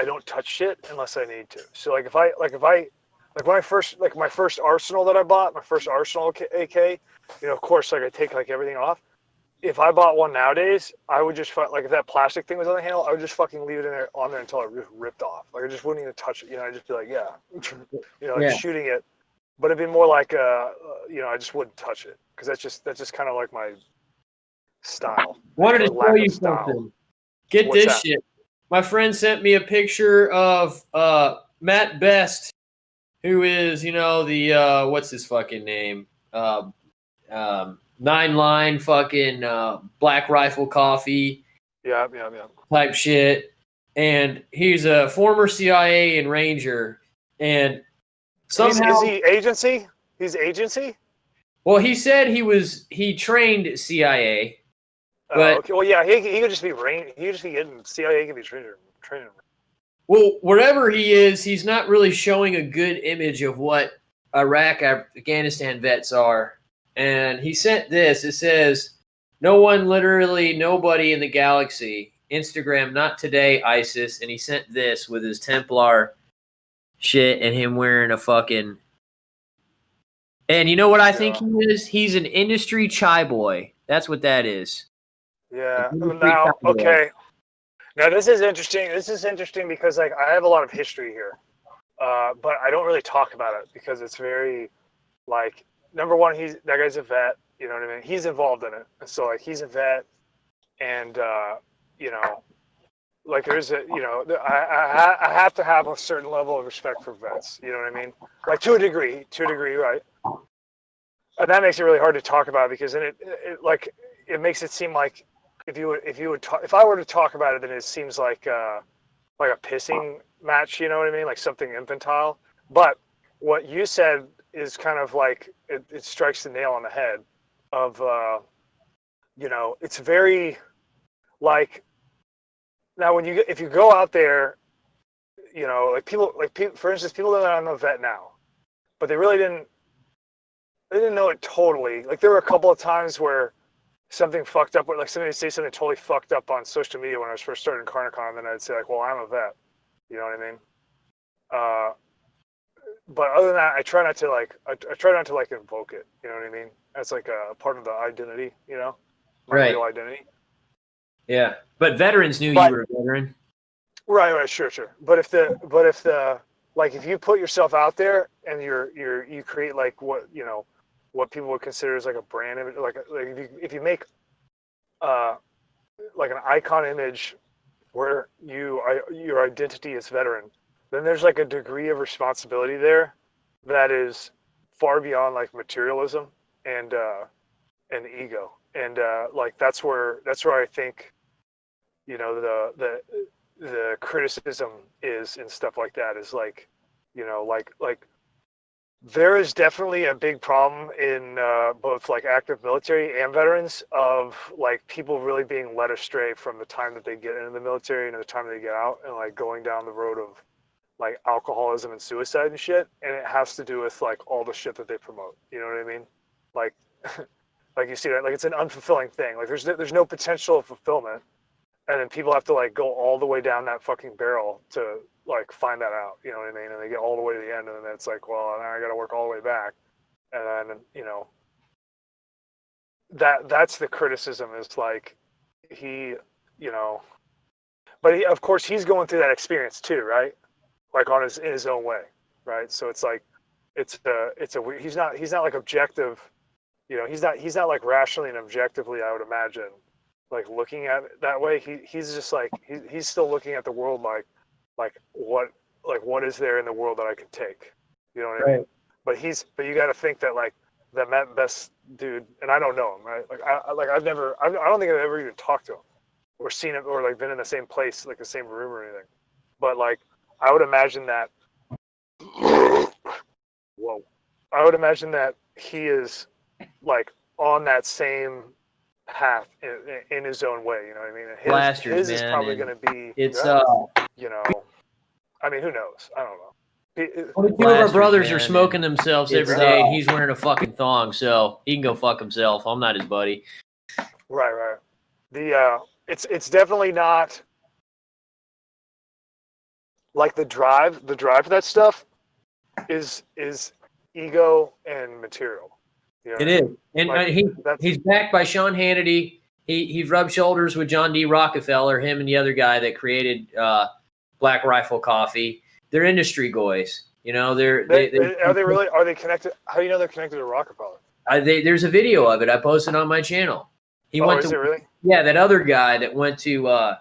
I don't touch shit unless I need to. So like if I when I first like my first Arsenal that I bought, my first Arsenal AK, of course like I take like everything off. If I bought one nowadays, I would just like if that plastic thing was on the handle, I would just fucking leave it on there until it ripped off. Like I just wouldn't even touch it. I'd just be like, yeah, like shooting it. But it'd be more like I just wouldn't touch it because that's just kind of like my style. Wanted to show you something. Get What's this that? shit. My friend sent me a picture of Matt Best, who is, the what's his fucking name? 9-line fucking Black Rifle Coffee. Yeah. Type shit. And he's a former CIA and Ranger. And somehow... Is he agency? He's agency? Well, he said he trained CIA. But, okay. Well, yeah, he could just be he could just be getting CIA can be training. Well, wherever he is, he's not really showing a good image of what Iraq, Afghanistan vets are. And he sent this. It says, nobody in the galaxy. Instagram, not today, ISIS. And he sent this with his Templar shit and him wearing a fucking... And you know what I think he is? He's an industry chai boy. That's what that is. Yeah. Now, okay. Now, this is interesting. This is interesting because, like, I have a lot of history here. But I don't really talk about it because it's very, like... Number one, that guy's a vet. You know what I mean? He's involved in it. So like he's a vet, and like there's I have to have a certain level of respect for vets. You know what I mean? Like to a degree, right? And that makes it really hard to talk about because then it makes it seem like if I were to talk about it, then it seems like a pissing match. You know what I mean? Like something infantile. But what you said is kind of like it strikes the nail on the head of it's very like now if you go out there, for instance, people that I'm a vet now, but they didn't know it totally. Like there were a couple of times where something fucked up, like somebody would say something totally fucked up on social media when I was first starting Carnicon, and then I'd say like, well, I'm a vet. You know what I mean? But other than that, I try not to invoke it. You know what I mean? That's like a part of the identity. My real identity. Yeah, but veterans knew you were a veteran. Right, sure. But if if you put yourself out there and you create like what people would consider as like a brand image, like if you make like an icon image where your identity is veteran, then there's like a degree of responsibility there that is far beyond like materialism and ego, and like that's where I think the criticism is and stuff like that is like like there is definitely a big problem in both like active military and veterans of like people really being led astray from the time that they get into the military and the time they get out and like going down the road of like alcoholism and suicide and shit, and it has to do with like all the shit that they promote. You know what I mean? Like, like you see that, like it's an unfulfilling thing. Like there's no potential of fulfillment, and then people have to like go all the way down that fucking barrel to like find that out. You know what I mean? And they get all the way to the end, and then it's like, well, now I got to work all the way back, and then that's the criticism is like but of course he's going through that experience too, right? Like in his own way, right? So it's like it's a weird, he's not like objective, he's not like rationally and objectively, I would imagine, like looking at it that way. He's just like he's still looking at the world like what is there in the world that I can take, you know what I mean? But you got to think that like that Matt Best dude, and I don't know him, right? Like I don't think I've ever even talked to him or seen him or like been in the same place, like the same room or anything, but like I would imagine that he is like on that same path in his own way. You know what I mean? And Blasters, his man, is probably going to be. It's I mean, who knows? I don't know. Two of our brothers are smoking themselves every day, and he's wearing a fucking thong, so he can go fuck himself. I'm not his buddy. Right. It's definitely not. like the drive for that stuff is ego and material. You know It what I is, mean? and Like that's he's backed by Sean Hannity. He's rubbed shoulders with John D. Rockefeller, him and the other guy that created Black Rifle Coffee. They're industry guys. You know, are they really, are they connected? How do you know they're connected to Rockefeller? there's a video of it I posted on my channel. He Oh, went is to it really? yeah, that other guy that went to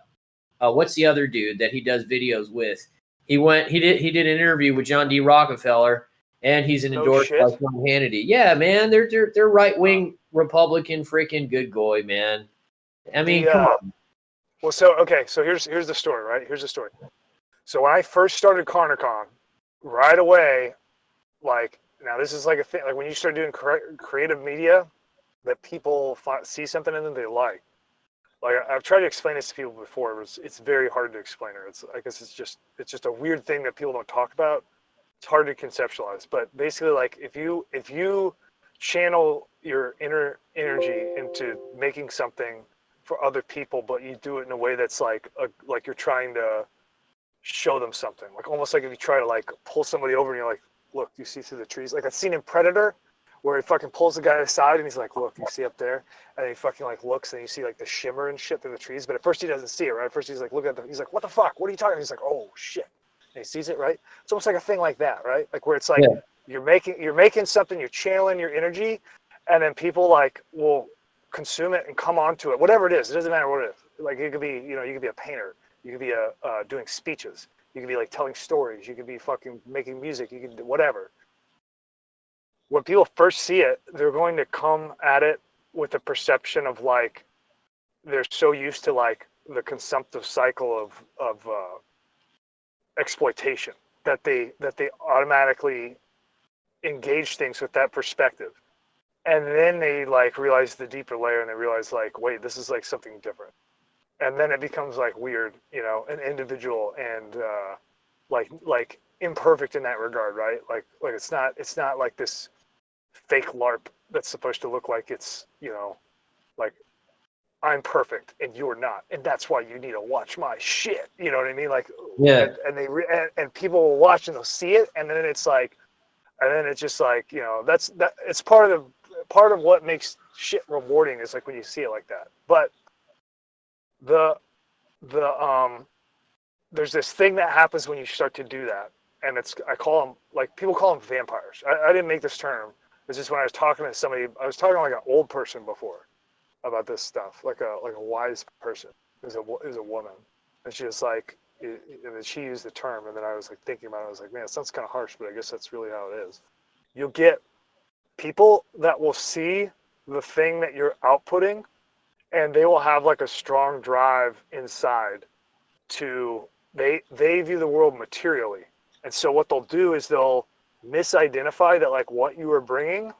what's the other dude that he does videos with? He did an interview with John D. Rockefeller, and he's an No endorsed by shit. Sean Hannity. Yeah, man, they're right wing Republican freaking good guy, man. I mean, The come on. well, so okay, so here's the story, right? Here's the story. So when I first started CornerCon, right away, like now this is like a thing. Like when you start doing creative media, that people see something in them they like. Like I've tried to explain this to people before. It's very hard to explain it. I guess it's just a weird thing that people don't talk about. It's hard to conceptualize. But basically, like if you channel your inner energy into making something for other people, but you do it in a way that's like you're trying to show them something, like almost like if you try to like pull somebody over and you're like, look, you see through the trees, like that scene in Predator where he fucking pulls the guy aside and he's like, look, you see up there, and then he fucking like looks and you see like the shimmer and shit through the trees, but at first he doesn't see it, right? At first he's like, look at he's like, what the fuck, what are you talking about? He's like, oh shit, and he sees it, right? It's almost like a thing like that, right? Like where it's like Yeah. you're making something, you're channeling your energy, and then people like will consume it and come onto it, whatever it is. It doesn't matter what it is. Like it could be, you could be a painter, you could be doing speeches, you could be like telling stories, you could be fucking making music, you could do whatever. When people first see it, they're going to come at it with a perception of like they're so used to like the consumptive cycle of exploitation that they automatically engage things with that perspective, and then they like realize the deeper layer and they realize like, wait, this is like something different, and then it becomes like weird, an individual and like imperfect in that regard, right? Like it's not like this fake LARP that's supposed to look like it's like I'm perfect and you're not, and that's why you need to watch my shit. You know what I mean? Like, Yeah. and people will watch and they'll see it, and then it's like, and then it's just like that's it's part of what makes shit rewarding is like when you see it like that. But the there's this thing that happens when you start to do that, and I call them, like, people call them vampires. I didn't make this term. It's just when I was talking to somebody, I was talking to like an old person before about this stuff, like a wise person. Is a woman, and she was like, and then she used the term, and then I was like thinking about it. I was like, man, it sounds kind of harsh, but I guess that's really how it is. You'll get people that will see the thing that you're outputting, and they will have like a strong drive inside to they view the world materially, and so what they'll do is they'll misidentify that like what you are bringing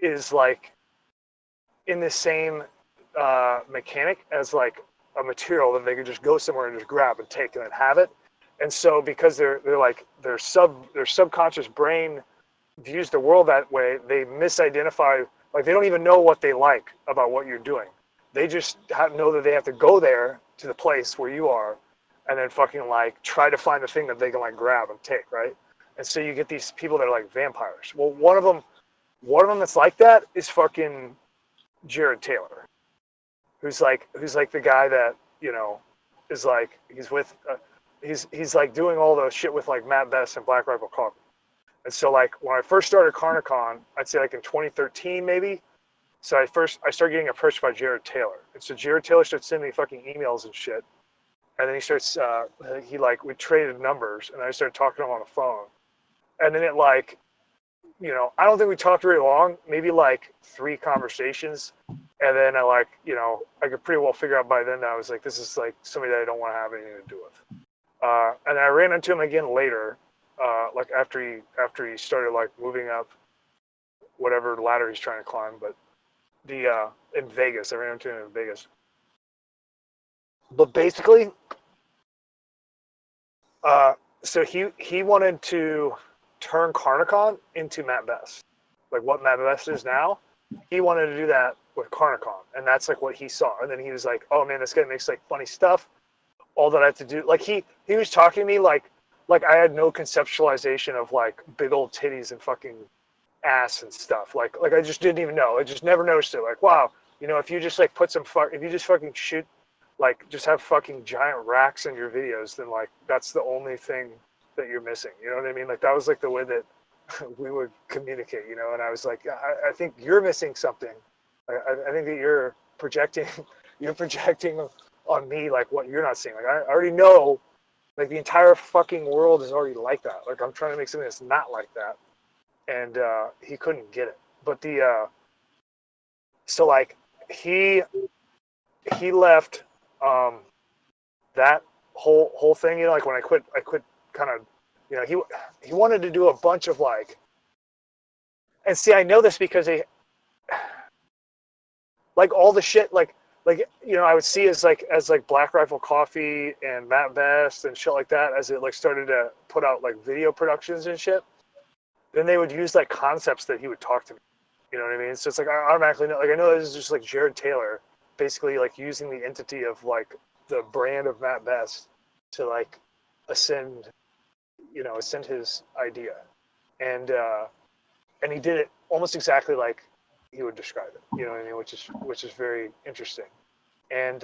is like in the same mechanic as like a material that they could just go somewhere and just grab and take and then have it. And so because they're like their subconscious brain views the world that way, they misidentify, like they don't even know what they like about what you're doing. They just know that they have to go there to the place where you are and then fucking like try to find the thing that they can like grab and take, right? And so you get these people that are like vampires. Well, one of them that's like that is fucking Jared Taylor, who's like the guy that is like he's with he's like doing all the shit with like Matt Best and Black Rifle Coffee. And so like when I first started CornerCon, I'd say like in 2013 maybe. So I started getting approached by Jared Taylor, and so Jared Taylor started sending me fucking emails and shit. And then he starts we traded numbers, and I started talking to him on the phone. And then it like, I don't think we talked very long, maybe like 3 conversations. And then I could pretty well figure out by then that I was like, this is like somebody that I don't want to have anything to do with. And I ran into him again later, like after he started like moving up whatever ladder he's trying to climb. But in Vegas, I ran into him in Vegas. But basically, so he wanted to turn CornerCon into Matt Best, like what Matt Best is now. He wanted to do that with CornerCon, and that's like what he saw. And then he was like, "Oh man, this guy makes like funny stuff. All that I have to do, like he was talking to me like like I had no conceptualization of like big old titties and fucking ass and stuff. Like I just didn't even know. I just never noticed it. Like, wow, you know, if you just like put some if you just fucking shoot, like just have fucking giant racks in your videos, then like that's the only thing that you're missing. You know what I mean? Like that was like the way that we would communicate, you know. And I was like, I think you're missing something. I think that you're projecting, you're projecting on me like what you're not seeing. Like I already know, like the entire fucking world is already like that. Like I'm trying to make something that's not like that, and he couldn't get it. But so like he left that whole thing. You know, like when I quit kind of, you know, he wanted to do a bunch of like, and see, I know this because they, like all the shit, like you know, I would see as Black Rifle Coffee and Matt Best and shit like that, as it like started to put out like video productions and shit. Then they would use like concepts that he would talk to me. You know what I mean? So it's like I automatically know, like I know this is just like Jared Taylor, basically like using the entity of like the brand of Matt Best to like ascend his idea, and he did it almost exactly like he would describe it. You know what I mean? Which is very interesting. And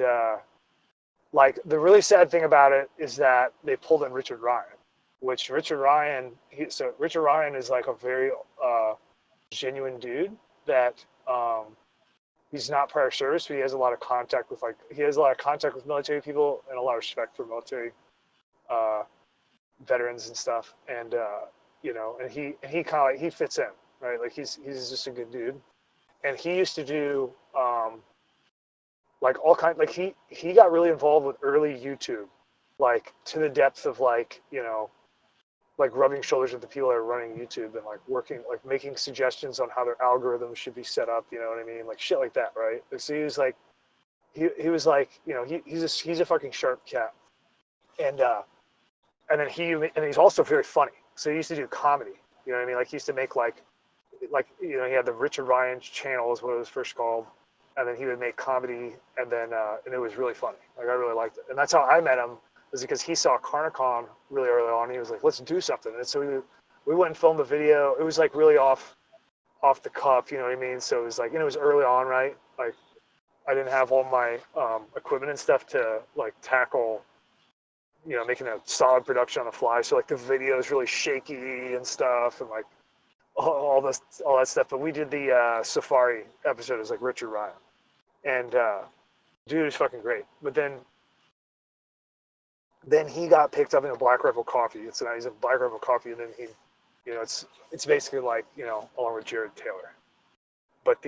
like the really sad thing about it is that they pulled in Richard Ryan, which Richard Ryan is like a very genuine dude that he's not prior service, but he has a lot of contact with military people and a lot of respect for military veterans and stuff. And you know, and he kind of like, he fits in, right? Like he's just a good dude. And he used to do like all kind, like he got really involved with early YouTube, like to the depth of like, you know, like rubbing shoulders with the people that are running YouTube and like working, like making suggestions on how their algorithms should be set up. You know what I mean? Like shit like that, right? So he was like, he was like, you know, he's a fucking sharp cat, and then he's also very funny. So he used to do comedy. You know what I mean? Like he used to make like you know, he had the Richard Ryan channel is what it was first called, and then he would make comedy, and then and it was really funny. Like I really liked it, and that's how I met him, was because he saw Carnicon really early on. He was like, let's do something, and so we went and filmed a video. It was like really off the cuff, you know what I mean? So it was like, you know, it was early on, right? Like I didn't have all my equipment and stuff to like tackle, you know, making a solid production on the fly. So like the video is really shaky and stuff, and like all that stuff. But we did the Safari episode as like Richard Ryan, and dude is fucking great. But then he got picked up in a Black Rifle Coffee. So now he's in Black Rifle Coffee, and then he, you know, it's basically like, you know, along with Jared Taylor. But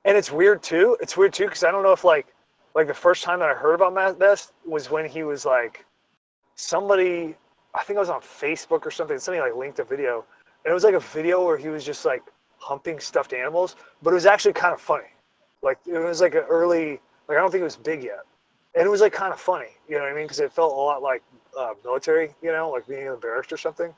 and it's weird too. It's weird too because I don't know if like the first time that I heard about Matt Best was when he was like somebody. I think I was on Facebook or something. Somebody like linked a video, and it was like a video where he was just like humping stuffed animals, but it was actually kind of funny. Like it was like an early, like I don't think it was big yet, and it was like kind of funny. You know what I mean? Because it felt a lot like military, you know, like being in the barracks or something.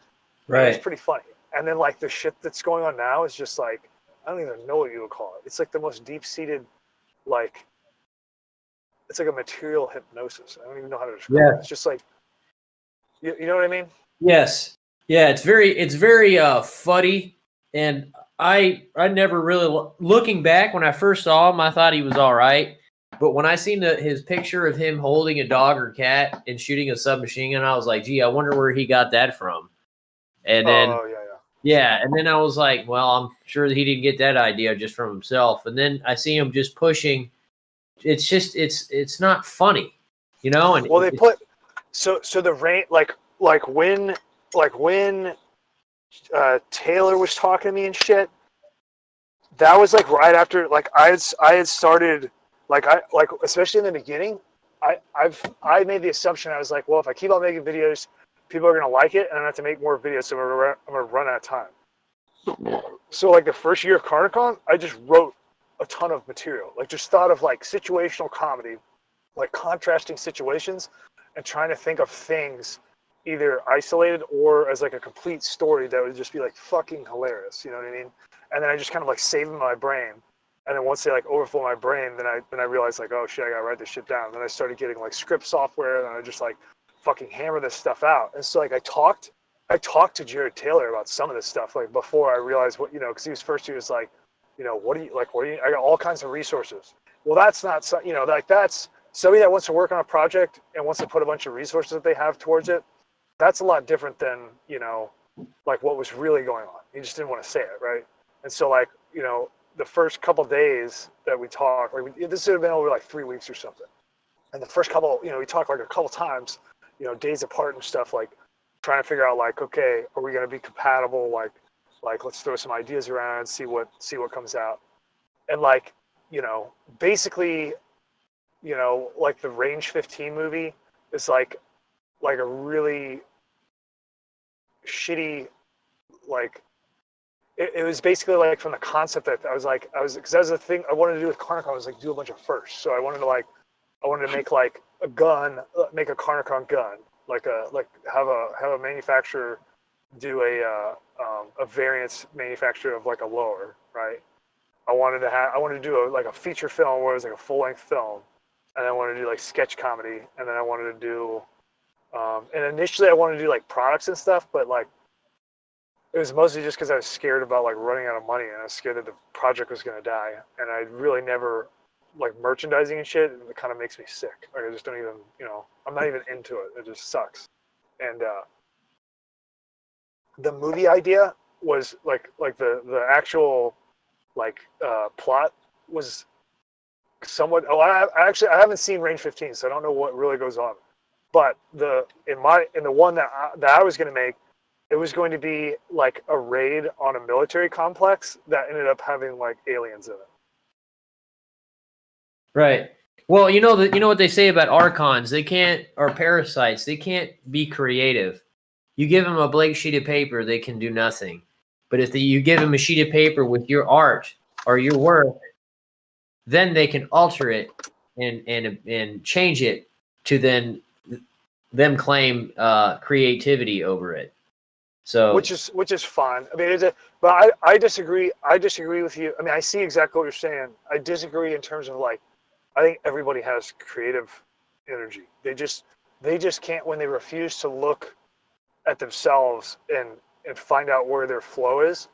Right. It was pretty funny. And then like the shit that's going on now is just like, I don't even know what you would call it. It's like the most deep-seated, like, it's like a material hypnosis. I don't even know how to describe it. It's just like, you know what I mean? Yes. Yeah, it's very fuddy, and I never really, looking back when I first saw him, I thought he was all right. But when I seen his picture of him holding a dog or cat and shooting a submachine gun, I was like, gee, I wonder where he got that from. And then and then I was like, well, I'm sure that he didn't get that idea just from himself. And then I see him just pushing. It's just it's not funny, you know. And well, they put so the rain like when Taylor was talking to me and shit. That was like right after like I had started like especially in the beginning. I made the assumption, I was like, well, if I keep on making videos, people are gonna like it, and I'm gonna have to make more videos, so I'm gonna run out of time. So like the first year of Carnicon, I just wrote a ton of material, like just thought of like situational comedy, like contrasting situations, and trying to think of things either isolated or as like a complete story that would just be like fucking hilarious, you know what I mean? And then I just kind of like save them in my brain, And then once they like overflow my brain, then I realized like, oh shit, I gotta write this shit down. Then I started getting like script software, and I just like fucking hammer this stuff out. And so like I talked to Jared Taylor about some of this stuff like before I realized what, because he was like, what do you, I got all kinds of resources. Well, that's not so, like that's somebody that wants to work on a project and wants to put a bunch of resources that they have towards it. That's a lot different than, like what was really going on. He just didn't want to say it, right? And so like, the first couple days that we talked, like this would have been over like 3 weeks or something. And the first couple, we talked like a couple times, days apart and stuff, like trying to figure out like, okay, are we going to be compatible? Like let's throw some ideas around and see what comes out. And like, basically, like the Range 15 movie is like a really shitty, like, it was basically like from the concept that because that was the thing I wanted to do with Carnicon, was like do a bunch of firsts. So I wanted to make like a gun, make a Carnicon gun, like have a manufacturer do a variance manufacturer of like a lower, right? I wanted to do a feature film where it was like a full length film, and I wanted to do like sketch comedy, and then I wanted to do, and initially I wanted to do like products and stuff, but like it was mostly just because I was scared about like running out of money, and I was scared that the project was gonna die, and I really never like merchandising and shit. And it kind of makes me sick. Like I just don't even, I'm not even into it. It just sucks. And the movie idea was like the actual like plot was somewhat. Oh, I haven't seen Range 15, so I don't know what really goes on. But in the one that I was gonna make, it was going to be like a raid on a military complex that ended up having like aliens in it. Right. Well, you know what they say about archons, or parasites, they can't be creative. You give them a blank sheet of paper, they can do nothing. But if you give them a sheet of paper with your art or your work, then they can alter it and change it to then them claim creativity over it. So which is fine. I mean, but I disagree. I disagree with you. I mean, I see exactly what you're saying. I disagree in terms of like, I think everybody has creative energy. They just can't, when they refuse to look at themselves and find out where their flow is,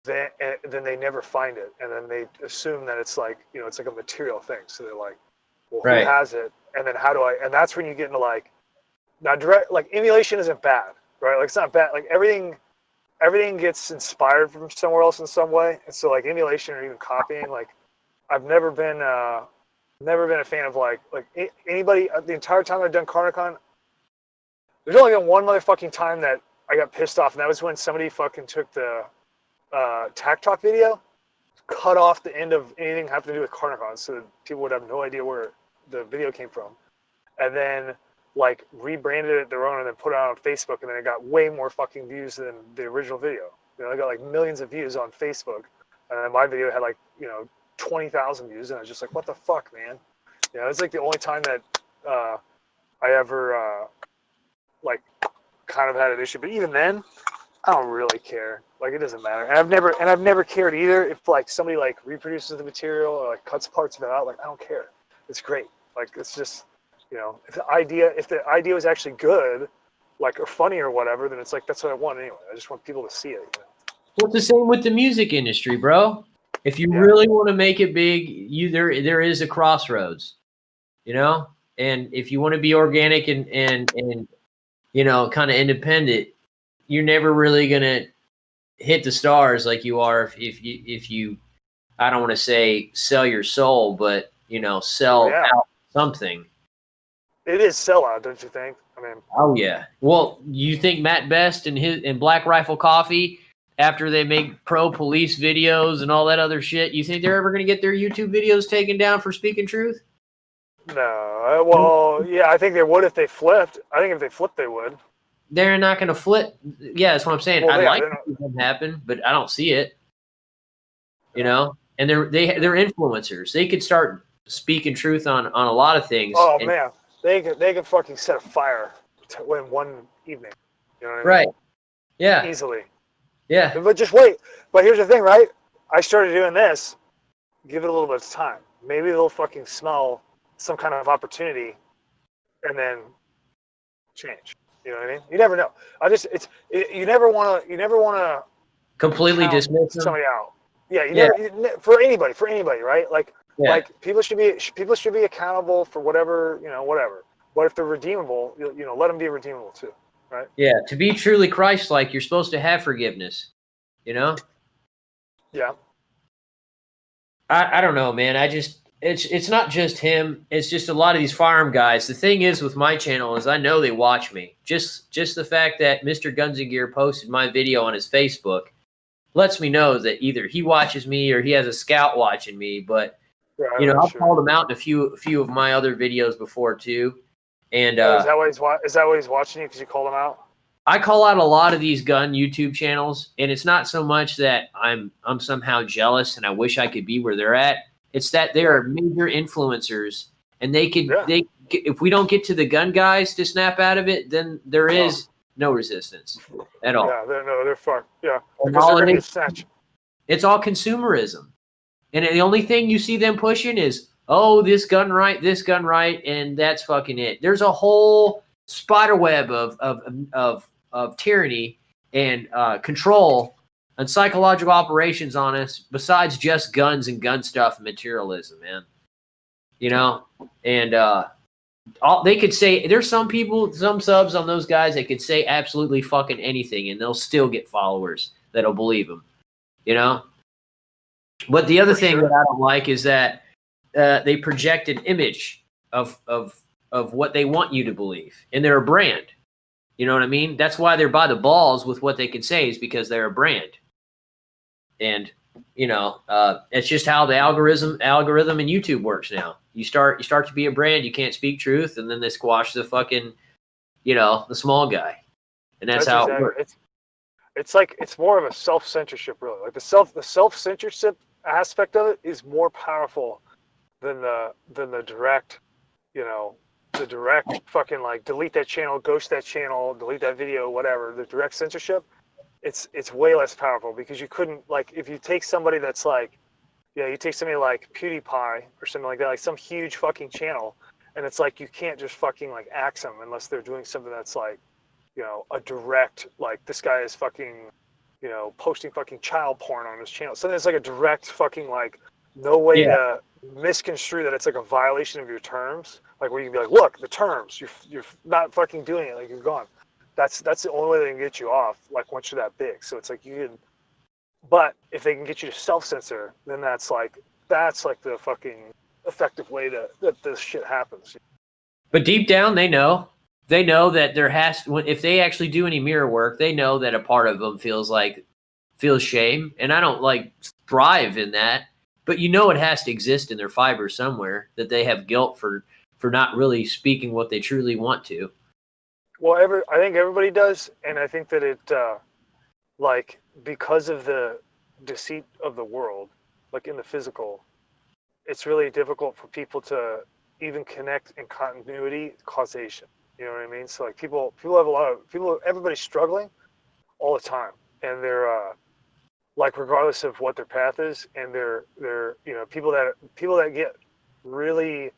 then they never find it, and then they assume that it's like, it's like a material thing. So they're like, well, who has it, and then how do I? And that's when you get into like, now direct, like emulation isn't bad, right? Like it's not bad. Like everything gets inspired from somewhere else in some way, and so like emulation or even copying, like I've never been a fan of like anybody. The entire time I've done Carnicon, there's only been one motherfucking time that I got pissed off, and that was when somebody fucking took the Tac Talk video, cut off the end of anything having to do with Carnicon, so that people would have no idea where the video came from, and then like rebranded it their own and then put it out on Facebook, and then it got way more fucking views than the original video. I got like millions of views on Facebook, and then my video had like 20,000 views, and I was just like, what the fuck, man? It's like the only time that I ever like kind of had an issue, but even then, I don't really care. Like it doesn't matter, and I've never cared either if like somebody like reproduces the material or like cuts parts of it out. Like I don't care. It's great. Like it's just, if the idea was actually good, like or funny or whatever, then it's like that's what I want anyway. I just want people to see it. Well, it's the same with the music industry, bro. If you really want to make it big, there is a crossroads, and if you want to be organic and kind of independent, you're never really gonna hit the stars like you are if you I don't want to say sell your soul, but sell out something. It is sellout, don't you think? I mean, oh yeah. Well, you think Matt Best and Black Rifle Coffee, after they make pro police videos and all that other shit, you think they're ever going to get their YouTube videos taken down for speaking truth? No. Well, yeah, I think they would if they flipped. I think if they flipped, they would. They're not going to flip. Yeah, that's what I'm saying. Well, I'd like to see that happen, but I don't see it. And they're influencers. They could start speaking truth on a lot of things. Oh man, they could fucking set a fire in one evening. You know what I mean? Right. Yeah. Easily. Yeah. But just wait. But here's the thing, right? I started doing this, give it a little bit of time. Maybe they'll fucking smell some kind of opportunity and then change. You know what I mean? You never know. You never want to Completely count dismiss them. somebody out. Yeah, Yeah. For anybody, right? Like Yeah. people should be accountable for whatever, whatever. But if they're redeemable, let them be redeemable too, right? Yeah. To be truly Christ-like, you're supposed to have forgiveness. You know? Yeah. I don't know, man. It's not just him. It's just a lot of these farm guys. The thing is with my channel is I know they watch me. Just the fact that Mr. Guns and Gear posted my video on his Facebook lets me know that either he watches me or he has a scout watching me. But Right, I've sure. called him out in a few of my other videos before too. And is that why he's watching you? Because you called him out? I call out a lot of these gun YouTube channels, and it's not so much that I'm somehow jealous and I wish I could be where they're at. It's that they are major influencers, and if we don't get to the gun guys to snap out of it, then there is no resistance at all. Yeah, they're fucked. Yeah, And because they're gonna get snatched. It's all consumerism, and the only thing you see them pushing is, oh, this gun right, and that's fucking it. There's a whole spider web of tyranny and control and psychological operations on us besides just guns and gun stuff and materialism, man. And they could say, there's some subs on those guys that could say absolutely fucking anything and they'll still get followers that'll believe them, But the other thing that I don't like is that they project an image of what they want you to believe, and they're a brand. You know what I mean? That's why they're by the balls with what they can say, is because they're a brand. And it's just how the algorithm in YouTube works now. You start to be a brand, you can't speak truth, and then they squash the fucking, the small guy, and that's how exactly. it works. It's more of a self-censorship, really. Like the self-censorship aspect of it is more powerful than the direct, the direct fucking like delete that channel, ghost that channel, delete that video, whatever. The direct censorship, it's way less powerful because you couldn't, like, if you take somebody that's like, you take somebody like PewDiePie or something like that, like some huge fucking channel, and it's like you can't just fucking like axe them unless they're doing something that's like, a direct, like, this guy is fucking, posting fucking child porn on his channel. So there's like a direct fucking like no way to misconstrue that it's like a violation of your terms. Like where you can be like, look, the terms, you're not fucking doing it, like you're gone. That's the only way they can get you off, like once you're that big. So it's like you can, but if they can get you to self-censor, then that's like the fucking effective way that this shit happens. But deep down, they know that there if they actually do any mirror work, they know that a part of them feels shame. And I don't like thrive in that, but it has to exist in their fiber somewhere, that they have guilt for not really speaking what they truly want to. Well, I think everybody does, and I think that it, like, because of the deceit of the world, like in the physical, it's really difficult for people to even connect in continuity causation. You know what I mean? So like people have everybody's struggling all the time, and they're like, regardless of what their path is, and they're people that get really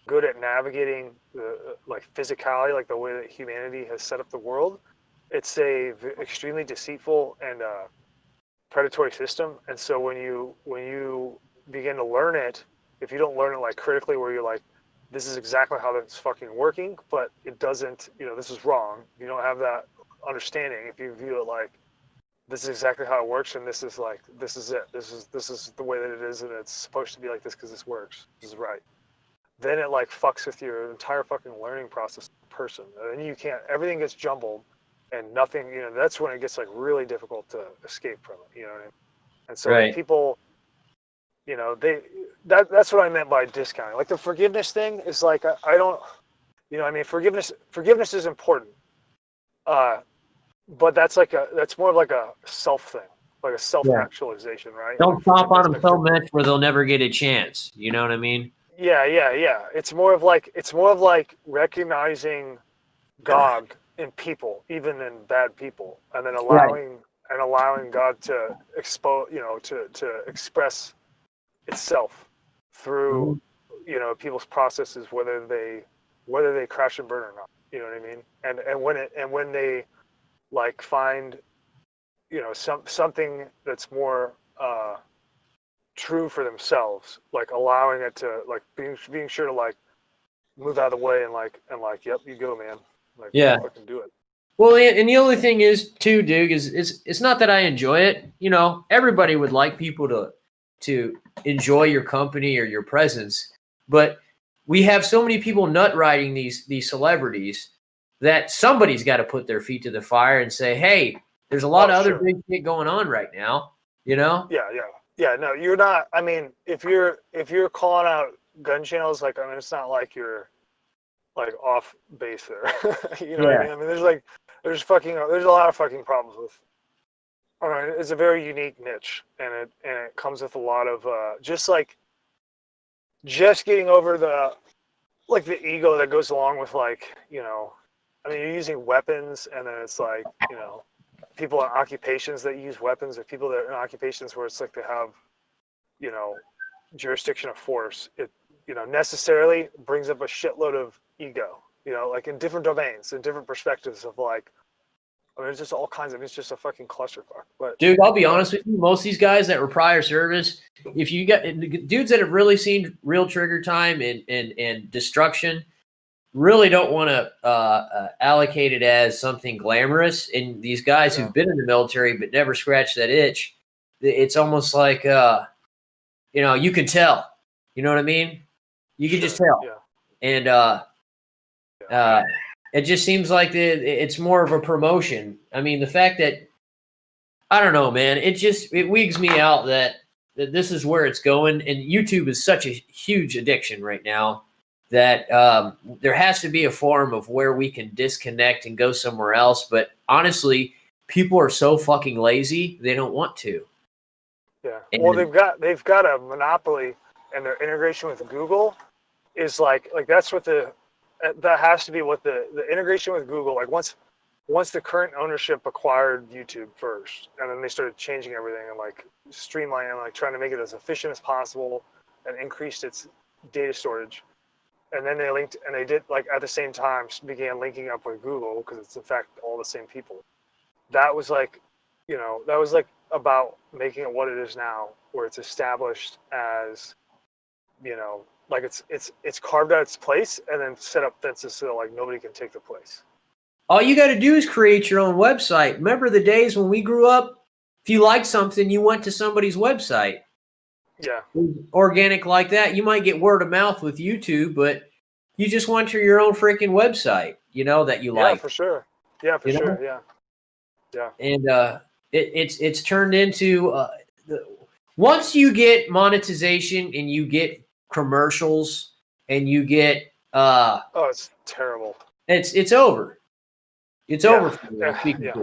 good at navigating the like physicality, like the way that humanity has set up the world. It's a extremely deceitful and predatory system, and so when you begin to learn it, if you don't learn it like critically, where you're like, this is exactly how that's fucking working, but it doesn't, this is wrong. You don't have that understanding. If you view it like, this is exactly how it works, and this is it. This is the way that it is, and it's supposed to be like this because this works. This is right. Then it like fucks with your entire fucking learning process, person. And you can't. Everything gets jumbled, and nothing. That's when it gets like really difficult to escape from it. You know what I mean? And so Right. people, that's what I meant by discounting. Like the forgiveness thing is like, I don't, I mean, forgiveness is important. But that's more of like a self thing, like a self-actualization, right? Don't stomp on them so much where they'll never get a chance. You know what I mean? Yeah. It's more of like recognizing God in people, even in bad people, and then allowing God to expose, to express itself through people's processes, whether they crash and burn or not. You know what I mean? And when they like find something that's more true for themselves, like allowing it to like being sure to like move out of the way and yep, you go, man. Like, Yeah. fucking do it. Well, and the only thing is too, Duke, is it's not that I enjoy it. Everybody would like people to enjoy your company or your presence, but we have so many people nut riding these celebrities that somebody's got to put their feet to the fire and say, hey, there's a lot of other big shit going on right now. Yeah. No, you're not. I mean, if you're calling out gun channels, like, I mean, it's not like you're like off base there. You know what I mean? I mean, there's a lot of fucking problems with. I mean, it's a very unique niche, and it comes with a lot of just getting over the ego that goes along with I mean, you're using weapons, and then it's like people in occupations that use weapons, or people that are in occupations where it's like they have jurisdiction of force. It necessarily brings up a shitload of ego, like in different domains and different perspectives of like, I mean, it's just all kinds of, it's just a fucking clusterfuck. But dude, I'll be honest with you, most of these guys that were prior service, if you got dudes that have really seen real trigger time and destruction, really don't want to allocate it as something glamorous. And these guys who've been in the military but never scratched that itch, it's almost like you can tell. You know what I mean? You can just tell. Yeah. And it just seems like it's more of a promotion. I mean, the fact that, I don't know, man, it wigs me out that this is where it's going. And YouTube is such a huge addiction right now that there has to be a form of where we can disconnect and go somewhere else. But honestly, people are so fucking lazy, they don't want to. Yeah. Well, they've got a monopoly, and their integration with Google is like that's what that has to be what the integration with Google, like once the current ownership acquired YouTube first, and then they started changing everything and like streamlining, like trying to make it as efficient as possible and increased its data storage. And then they did like at the same time began linking up with Google, because it's in fact all the same people. That was like about making it what it is now, where it's established as, like it's carved out its place and then set up fences so that like nobody can take the place. All you got to do is create your own website. Remember the days when we grew up? If you liked something, you went to somebody's website. Yeah. Organic like that. You might get word of mouth with YouTube, but you just went to your own freaking website, that you like. Yeah, for sure. Yeah, for sure. Yeah. Yeah. And it's turned into once you get monetization and you get commercials and you get it's terrible. It's over. It's over for me. Yeah.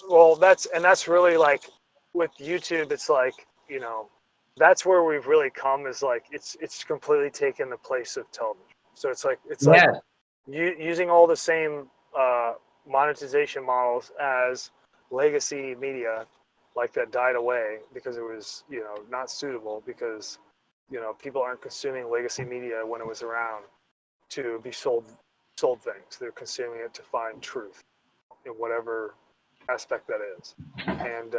Well, that's really like with YouTube. It's like that's where we've really come. Is like it's completely taken the place of television. So it's like using all the same monetization models as legacy media, like that died away because it was not suitable, because people aren't consuming legacy media when it was around to be sold things. They're consuming it to find truth in whatever aspect that is. And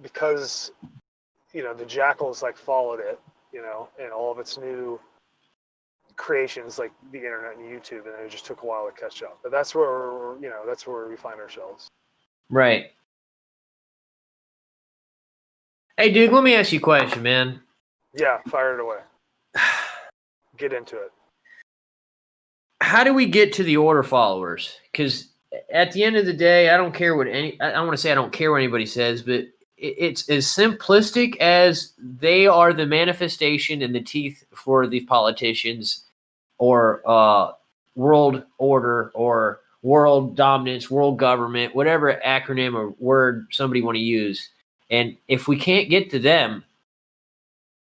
because the jackals like followed it, and all of its new creations like the internet and YouTube, and it just took a while to catch up. But that's where we find ourselves. Right. Hey, Duke, let me ask you a question, man. Yeah, fire it away. Get into it. How do we get to the order followers? Because at the end of the day, I don't care what I don't want to say I don't care what anybody says, but it's as simplistic as they are the manifestation and the teeth for these politicians, or world order, or world dominance, world government, whatever acronym or word somebody want to use. And if we can't get to them,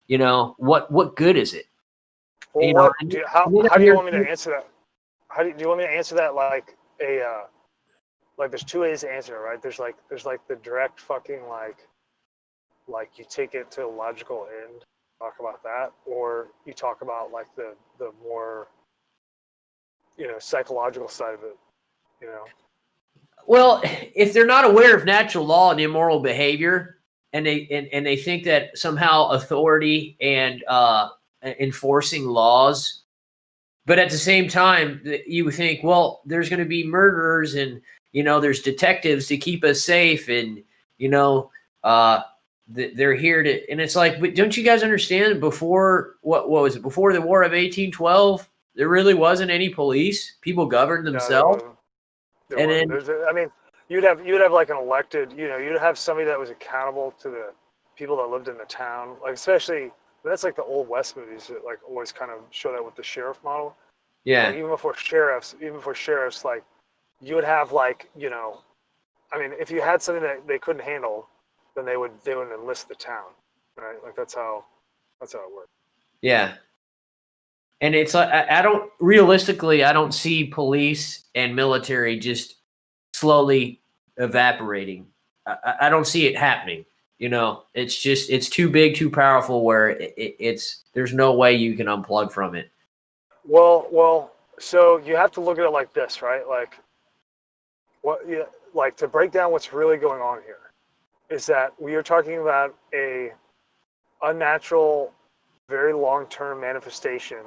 what good is it? Well, how do you want me to answer that? Do you want me to answer that like like there's two ways to answer it, right? There's like the direct fucking like you take it to a logical end, talk about that, or you talk about like the more, you know, psychological side of it, you know. Well, if they're not aware of natural law and immoral behavior, and they think that somehow authority and enforcing laws, but at the same time, you think, well, there's going to be murderers, and you know, there's detectives to keep us safe, and you know, they're here to, and it's like, but don't you guys understand? Before what was it? Before the War of 1812, there really wasn't any police. People governed No, there themselves, wasn't. There and wasn't. then There's, I mean, you'd have like an elected, you know, you'd have somebody that was accountable to the people that lived in the town. Like especially that's like the old West movies that like always kind of show that with the sheriff model. Like yeah. even before sheriffs, like you would have like, you know, I mean, if you had something that they couldn't handle, then they would enlist the town, right? Like that's how it works. Yeah. And it's like, I don't, realistically, I don't see police and military just slowly evaporating. I don't see it happening. You know, it's just, it's too big, too powerful where it's, there's no way you can unplug from it. Well, so you have to look at it like this, right? Like what, yeah, like to break down what's really going on here is that we are talking about a unnatural, very long-term manifestation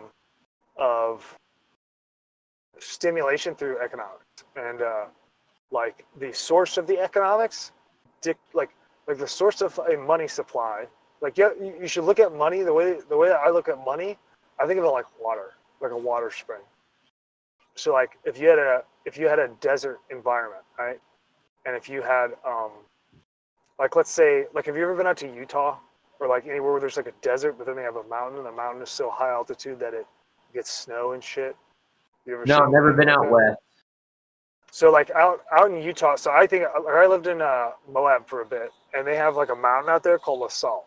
of stimulation through economics, and like the source of the economics, like the source of a money supply. Like yeah, you should look at money the way that I look at money. I think of it like water, like a water spring. So like if you had a desert environment, right, and if you had like let's say like have you ever been out to Utah or like anywhere where there's like a desert, but then they have a mountain, and the mountain is so high altitude that it gets snow and shit. You ever No, seen I've never anything been like out that? west. So like out in Utah, so I think I lived in Moab for a bit, and they have like a mountain out there called La Salle.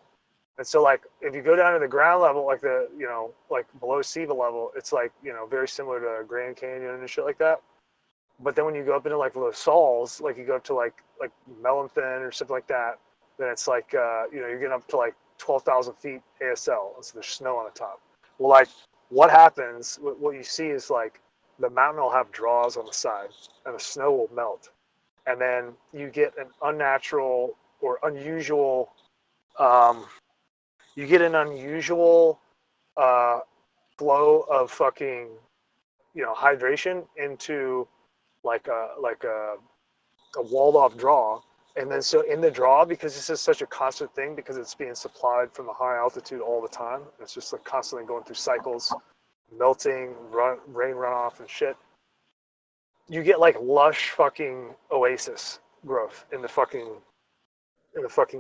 And so like if you go down to the ground level, like the you know like below sea level, it's like you know very similar to Grand Canyon and shit like that. But then when you go up into like La Salles, like you go up to like Mellenthin or something like that, then it's like you know you're getting up to like 12,000 feet ASL, so there's snow on the top. Well, like what happens? What you see is like the mountain will have draws on the side, and the snow will melt, and then you get an unnatural or unusual. You get an unusual uh, flow of fucking you know hydration into like a walled off draw, and then so in the draw, because this is such a constant thing, because it's being supplied from the high altitude all the time, it's just like constantly going through cycles, melting, rain runoff and shit. You get like lush fucking oasis growth in the fucking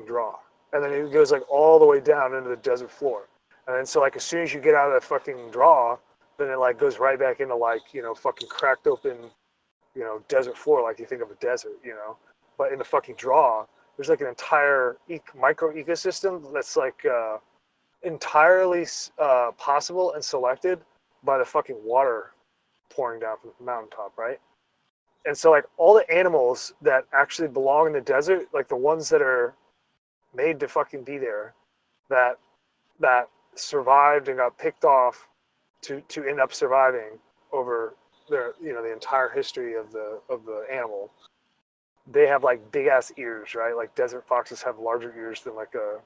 draw, and then it goes like all the way down into the desert floor, and then so like as soon as you get out of that fucking draw, then it like goes right back into like you know fucking cracked open, you know, desert floor like you think of a desert, you know, but in the fucking draw, there's like an entire micro ecosystem that's like entirely possible and selected by the fucking water pouring down from the mountaintop, right? And so like all the animals that actually belong in the desert, like the ones that are made to fucking be there, that that survived and got picked off to end up surviving over their you know the entire history of the animal, they have like big ass ears, right? Like desert foxes have larger ears than like a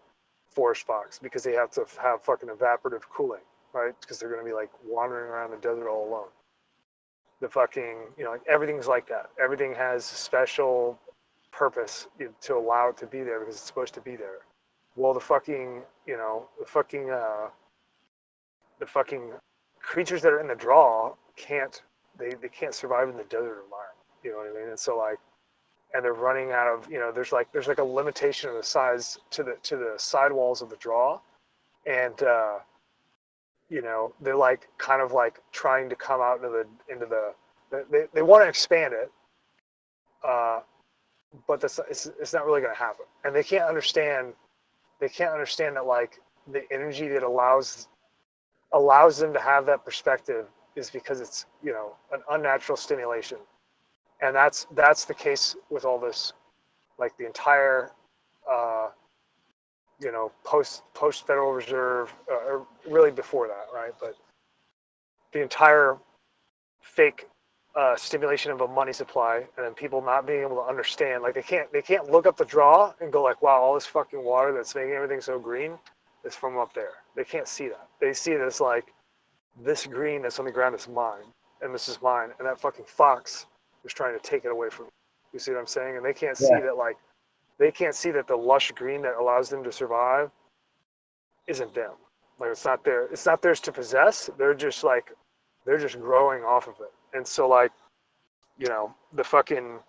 forest fox because they have to have fucking evaporative cooling, right? Because they're going to be like wandering around the desert all alone. The fucking, you know, like everything's like that. Everything has a special purpose to allow it to be there because it's supposed to be there. Well, the fucking, you know, the fucking creatures that are in the draw can't, they can't survive in the desert environment. You know what I mean? And so like, and they're running out of, you know, there's like a limitation of the size to the sidewalls of the draw, and you know they're like kind of like trying to come out into the they want to expand it, but it's not really going to happen, and they can't understand that like the energy that allows them to have that perspective is because it's you know an unnatural stimulation And that's the case with all this, like the entire, post Federal Reserve, or really before that, right? But the entire fake stimulation of a money supply, and then people not being able to understand, like they can't look up the draw and go like, wow, all this fucking water that's making everything so green is from up there. They can't see that. They see this like, this green that's on the ground is mine, and this is mine, and that fucking fox is trying to take it away from me. You see what I'm saying? And they can't see that, like, they can't see that the lush green that allows them to survive isn't them. Like, it's not there. It's not theirs to possess. They're just growing off of it. And so, like, the fucking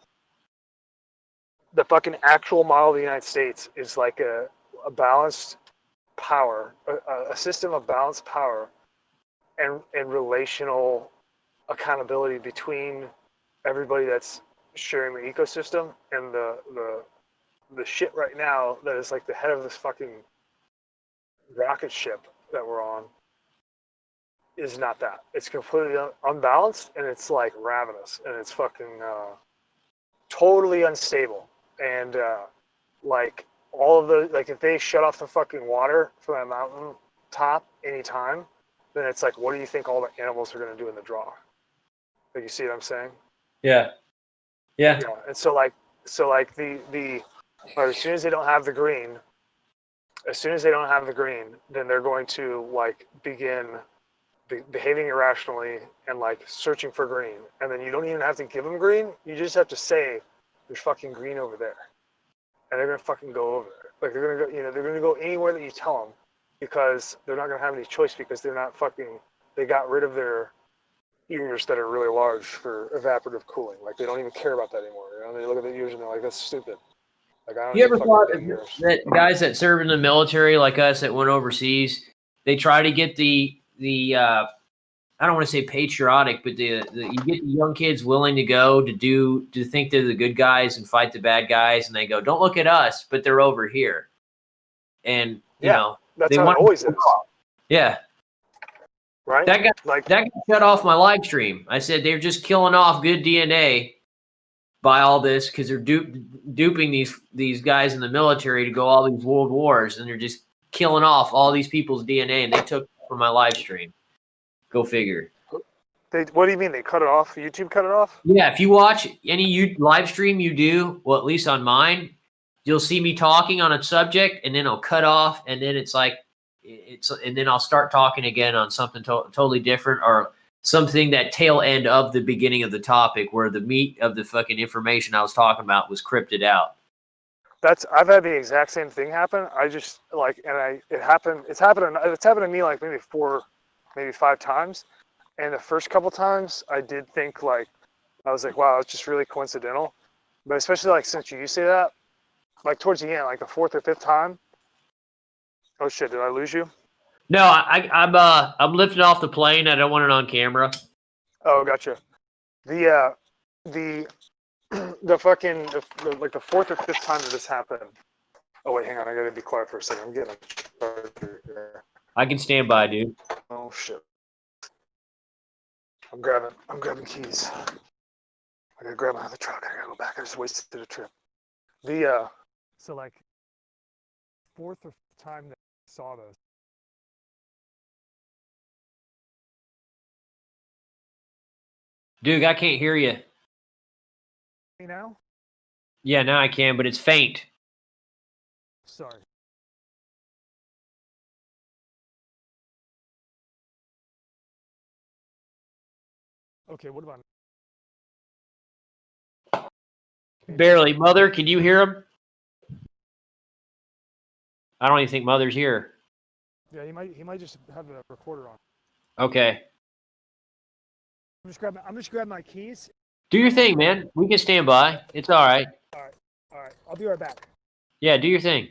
actual model of the United States is like a balanced power, a system of balanced power and relational accountability between everybody that's sharing the ecosystem, and the shit right now that is like the head of this fucking rocket ship that we're on is not that. It's completely unbalanced, and it's like ravenous, and it's fucking totally unstable. And like all of the, like, if they shut off the fucking water from that mountain top anytime, then it's like, what do you think all the animals are going to do in the draw? Like, you see what I'm saying? Yeah. Yeah. And so like the as soon as they don't have the green, then they're going to like begin behaving irrationally and like searching for green. And then you don't even have to give them green. You just have to say, there's fucking green over there. And they're going to fucking go over there. Like, they're going to go, they're going to go anywhere that you tell them, because they're not going to have any choice, because they're not fucking, they got rid of their ears that are really large for evaporative cooling. Like, they don't even care about that anymore. They look at the ears and they're like, that's stupid. Like, I don't You need ever fucking thought big ears. that guys that serve in the military, like us, that went overseas, they try to get the I don't want to say patriotic, but you get the young kids willing to go to think they're the good guys and fight the bad guys, and they go, don't look at us, but they're over here, and that's they how it want always is. Yeah, right. That got shut off my live stream. I said they're just killing off good DNA by all this, because they're duping these guys in the military to go all these world wars, and they're just killing off all these people's DNA, and they took it from my live stream. Go figure. What do you mean they cut it off? YouTube cut it off? Yeah, if you watch any live stream you do, well, at least on mine, you'll see me talking on a subject, and then I'll cut off, and then and then I'll start talking again on something totally different, or something that tail end of the beginning of the topic, where the meat of the fucking information I was talking about was crypted out. I've had the exact same thing happen. I just it's happened to me like maybe 4, maybe 5 times. And the first couple times I did think, like, I was like, wow, it's just really coincidental. But especially like since you say that, like towards the end, like the 4th or 5th time. Oh shit, did I lose you? No, I'm lifting off the plane. I don't want it on camera. Oh, gotcha. The the fucking like the 4th or 5th time that this happened. Oh wait, hang on, I gotta be quiet for a second. I'm getting a charger here. I can stand by, dude. Oh shit. I'm grabbing keys. I gotta grab another truck. I gotta go back. I just wasted a trip. So like 4th or 5th time that I saw this. Dude, I can't hear you. You now? Yeah, now I can, but it's faint. Sorry. Okay, what about? Barely. Mother, can you hear him? I don't even think Mother's here. Yeah, he might just have the recorder on. Okay. I'm just grabbing my keys. Do your thing, man. We can stand by. It's all right. All right. I'll be right back. Yeah, do your thing.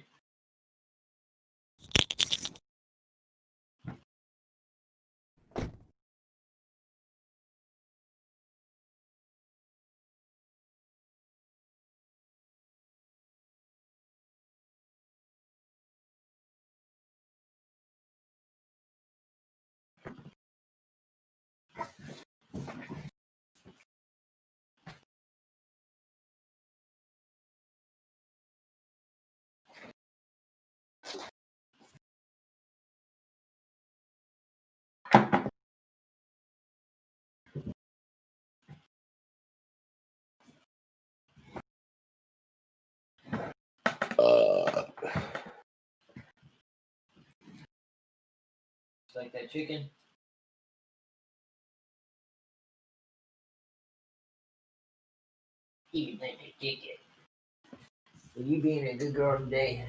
Just like that chicken. Even like that chicken. Are you being a good girl today?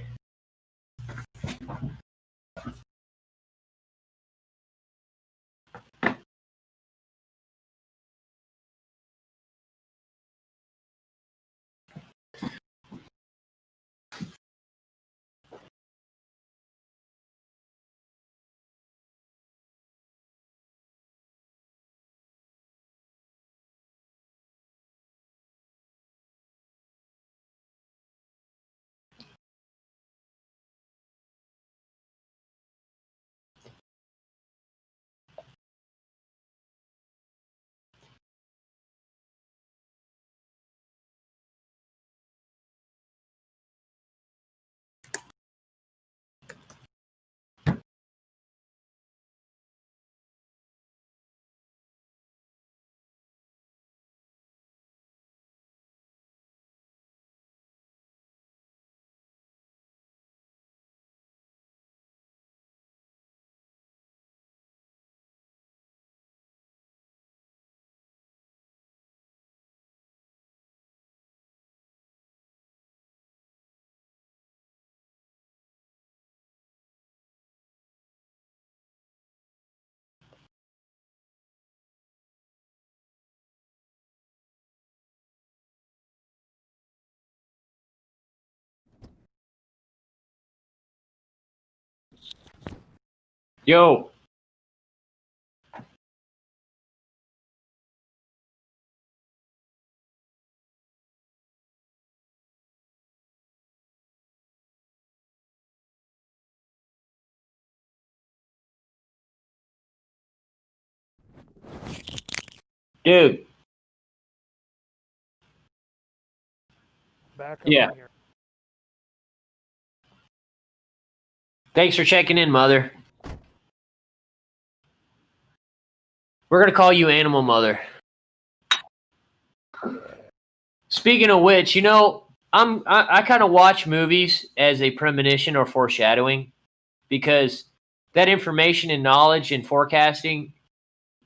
Yo. Dude. Back up Yeah. in here. Thanks for checking in, Mother. We're going to call you Animal Mother. Speaking of which, you know, I kind of watch movies as a premonition or foreshadowing because that information and knowledge and forecasting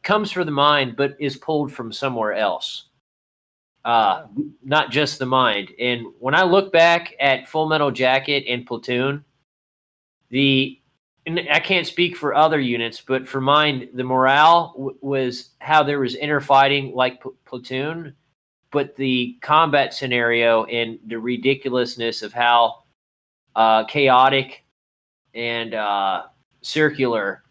comes from the mind, but is pulled from somewhere else. Not just the mind. And when I look back at Full Metal Jacket and Platoon, and I can't speak for other units, but for mine, the morale was how there was inner fighting like Platoon, but the combat scenario and the ridiculousness of how chaotic and circular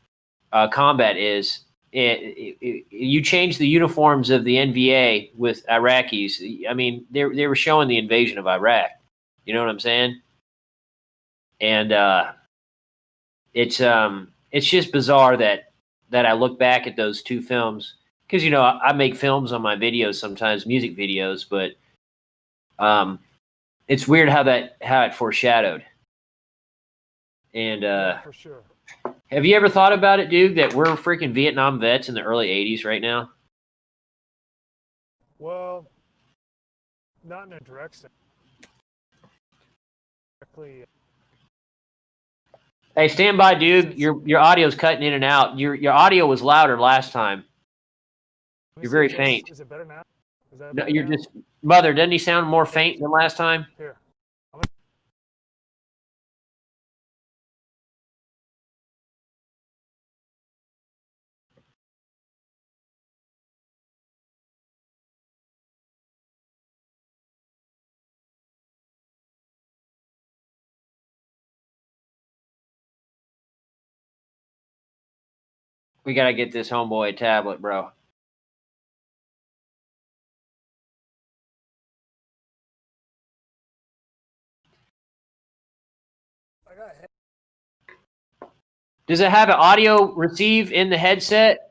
combat is. You change the uniforms of the NVA with Iraqis. I mean, they were showing the invasion of Iraq. You know what I'm saying? And it's just bizarre that I look back at those two films because you know I make films on my videos sometimes, music videos, but it's weird how it foreshadowed. And Yeah, for sure. Have you ever thought about it, dude, that we're freaking Vietnam vets in the early 80s right now? Well, not in a direct sense. Directly. Hey, stand by, dude. Your audio's cutting in and out. Your audio was louder last time. You're very faint. Is it better now? Is that No, better you're now? just Mother. Doesn't he sound more faint than last time? Here. We gotta get this homeboy a tablet, bro. I got head. Does it have an audio receive in the headset?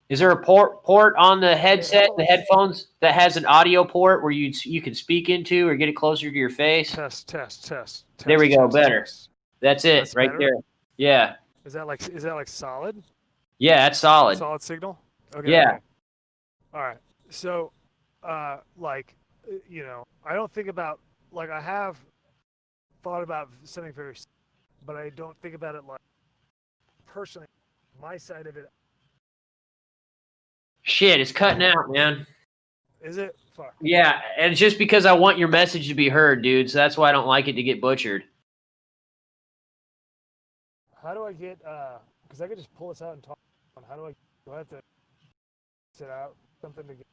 Is there a port on the headset, the headphones that has an audio port where you can speak into or get it closer to your face? Test. There we go. Better. Test. That's it. That's right better? there. Yeah. Is that like solid? Yeah, that's solid. Solid signal? Okay. Yeah. Okay. All right. So, you know, I don't think about like I have thought about something very, but I don't think about it like personally, my side of it. Shit, it's cutting out, man. Is it? Fuck. Yeah, and it's just because I want your message to be heard, dude. So that's why I don't like it to get butchered. How do I get? Because I could just pull this out and talk. How do I have to sit out something to get?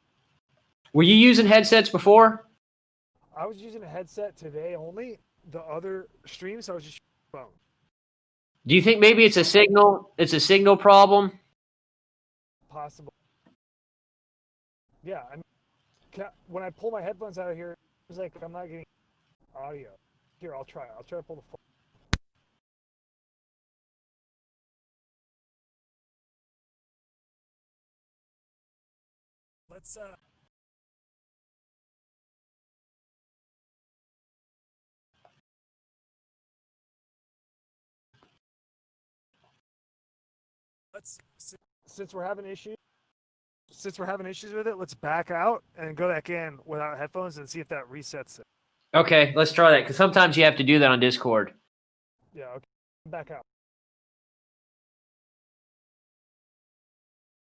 Were you using headsets before? I was using a headset today only. The other streams, I was just using my phone. Do you think maybe it's a signal? It's a signal problem. Possible. Yeah, I mean, when I pull my headphones out of here, it's like I'm not getting audio. Here, I'll try. I'll try to pull the phone. Let's since we're having issues with it, let's back out and go back in without headphones and see if that resets it. Okay, let's try that because sometimes you have to do that on Discord. Yeah, okay. Back out.